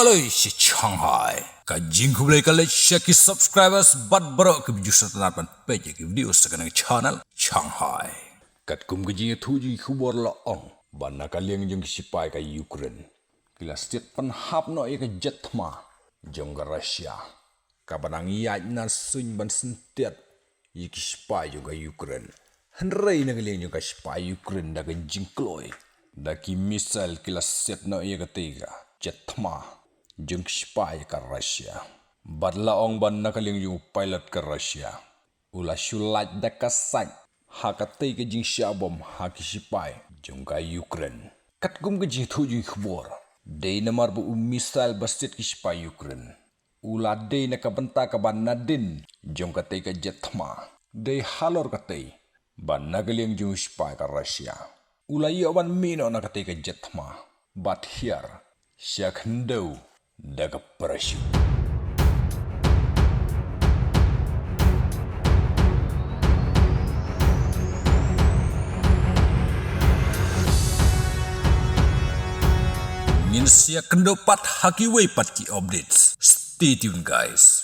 Aloi si Shanghai. Ka jingku boleh kali share ki subscribers bat barok ke video setelah page ki video sekarang channel Shanghai. Kat kum ke jing tuji khubor la ong. Ban naka liang jong sipai ka Ukraine. Kila setiap penhap no ia ke jetma jong ke Rusia. Ka banang ia na sun ban sentiat ia ki sipai jong ke Ukraine. Henrei na liang jong ka sipai Ukraine da ke jingkloi. Da ki misal kila set no ia ke tiga. Jetma jong sipai ke Rusia. Bat la ong ban naka liang jong pilot ke Rusia. Ula shulat da kasat. Hakatay ke jing syabom haki sipai jong ka Ukraine. Kat gum ke jing tu jing khbor. Day na marbu misal basit ki sipai Ukraine. Ula day na kabanta ka ban nadin jong katay ka jetma. Day halor katay ban nagaliang jong sipai ka Russia. Ula yawan mino na katay ka jetma. But here siya khendaw daga parachute. Ngin siya kendopat haki way pat ki updates. Stay tuned guys.